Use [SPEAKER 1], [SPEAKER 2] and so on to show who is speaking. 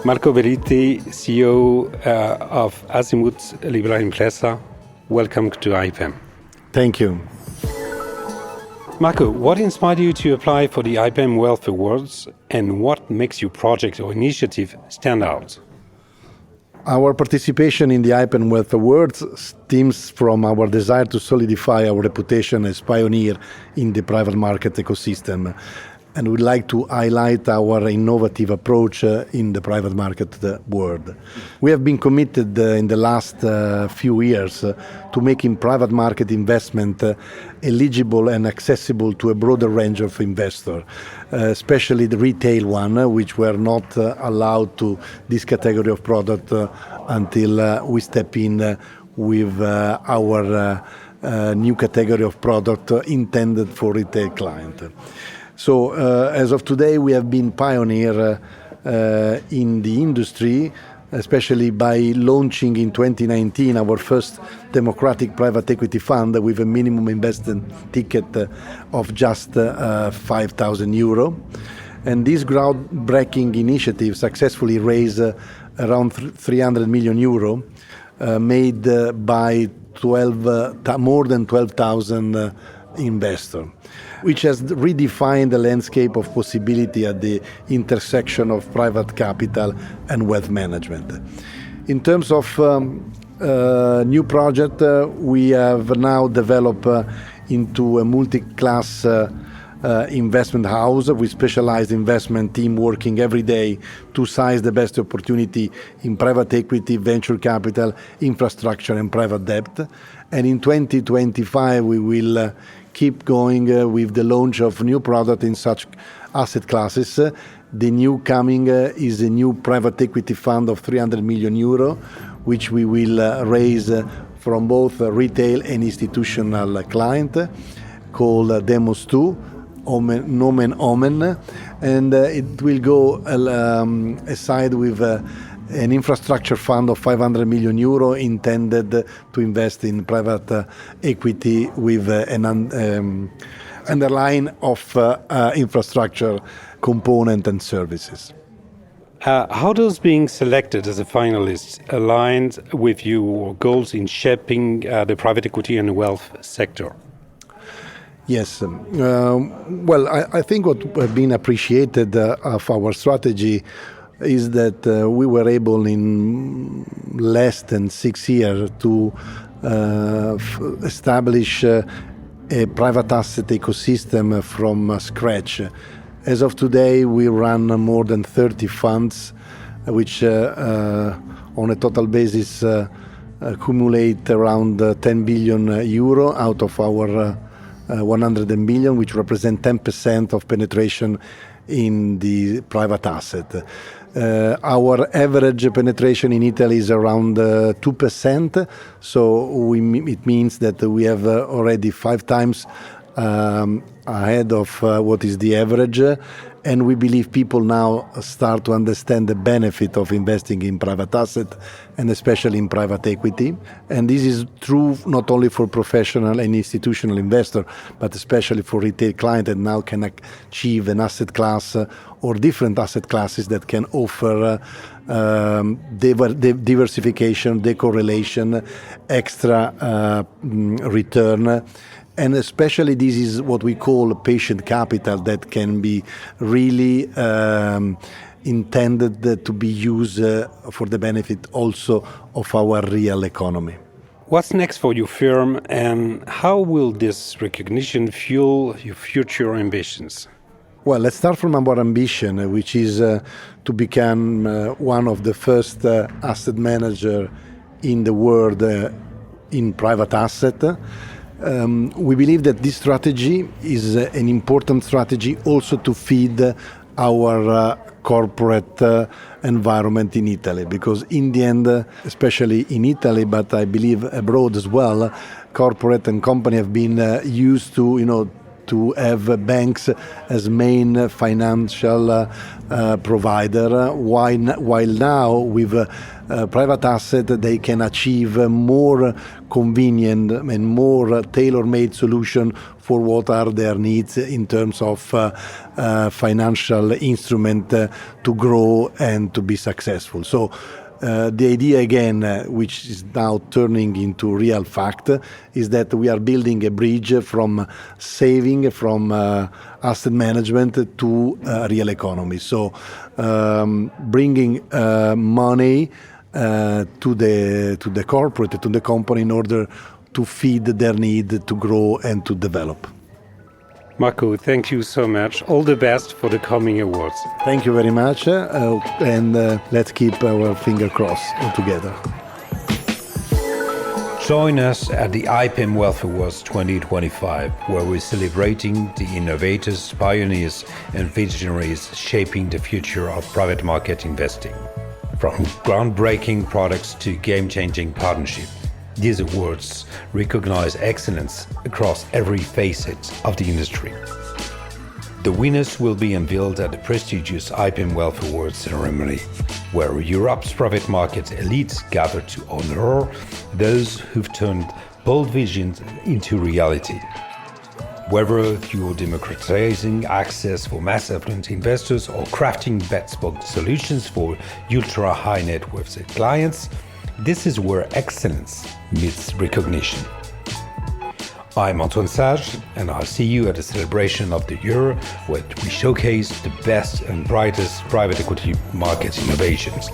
[SPEAKER 1] Marco Belletti, CEO of AZIMUT, LIBRA, IMPRESA. Welcome to IPEM.
[SPEAKER 2] Thank you.
[SPEAKER 1] Marco, what inspired you to apply for the IPEM Wealth Awards, and what makes your project or initiative stand out?
[SPEAKER 2] Our participation in the IPEM Wealth Awards stems from our desire to solidify our reputation as pioneer in the private market ecosystem. And we'd like to highlight our innovative approach in the private market world. We have been committed in the last few years to making private market investment eligible and accessible to a broader range of investors, especially the retail one, which were not allowed to this category of product until we step in with our new category of product intended for retail client. So as of today, we have been pioneer in the industry, especially by launching in 2019 our first democratic private equity fund with a minimum investment ticket of just €5,000. And this groundbreaking initiative successfully raised around €300 million, made by more than 12,000 investors, which has redefined the landscape of possibility at the intersection of private capital and wealth management. In terms of new project, we have now developed into a multi-class investment house with specialized investment team working every day to seize the best opportunity in private equity, venture capital, infrastructure and private debt. And in 2025 we will keep going with the launch of new product in such asset classes. The new coming is a new private equity fund of €300 million, which we will raise from both retail and institutional client, called Demos 2, Nomen Omen, and it will go aside with an infrastructure fund of €500 million intended to invest in private equity with an underline of infrastructure component and services.
[SPEAKER 1] How does being selected as a finalist align with your goals in shaping the private equity and wealth sector?
[SPEAKER 2] Yes. Well, I think what has been appreciated of our strategy is that we were able in less than 6 years to establish a private asset ecosystem from scratch. As of today, we run more than 30 funds, which on a total basis accumulate around €10 billion out of our 100 billion, which represent 10% of penetration in the private asset. Our average penetration in Italy is around 2%, so it means that we have already 5 times ahead of what is the average, and we believe people now start to understand the benefit of investing in private asset and especially in private equity. And this is true not only for professional and institutional investors, but especially for retail clients that now can achieve an asset class or different asset classes that can offer diversification, decorrelation, extra return. And especially this is what we call patient capital that can be really intended to be used for the benefit also of our real economy.
[SPEAKER 1] What's next for your firm, and how will this recognition fuel your future ambitions?
[SPEAKER 2] Well, let's start from our ambition, which is to become one of the first asset manager in the world in private asset. We believe that this strategy is an important strategy also to feed our corporate environment in Italy, because in the end, especially in Italy, but I believe abroad as well, corporate and company have been used to, to have banks as main financial provider, while now with private asset they can achieve more convenient and more tailor-made solution for what are their needs in terms of financial instrument to grow and to be successful. So the idea again, which is now turning into real fact, is that we are building a bridge from saving, from asset management to real economy. So bringing money to the corporate, to the company, in order to feed their need to grow and to develop.
[SPEAKER 1] Marco, thank you so much. All the best for the coming awards.
[SPEAKER 2] Thank you very much, and let's keep our finger crossed together.
[SPEAKER 3] Join us at the IPEM Wealth Awards 2025, where we're celebrating the innovators, pioneers, and visionaries shaping the future of private market investing. From groundbreaking products to game-changing partnerships, these awards recognize excellence across every facet of the industry. The winners will be unveiled at the prestigious IPEM Wealth Awards ceremony, where Europe's private market elites gather to honor those who've turned bold visions into reality. Whether you're democratizing access for mass affluent investors or crafting bespoke solutions for ultra-high net worth clients, this is where excellence meets recognition. I'm Antoine Sage, and I'll see you at the celebration of the year, where we showcase the best and brightest private equity market innovations.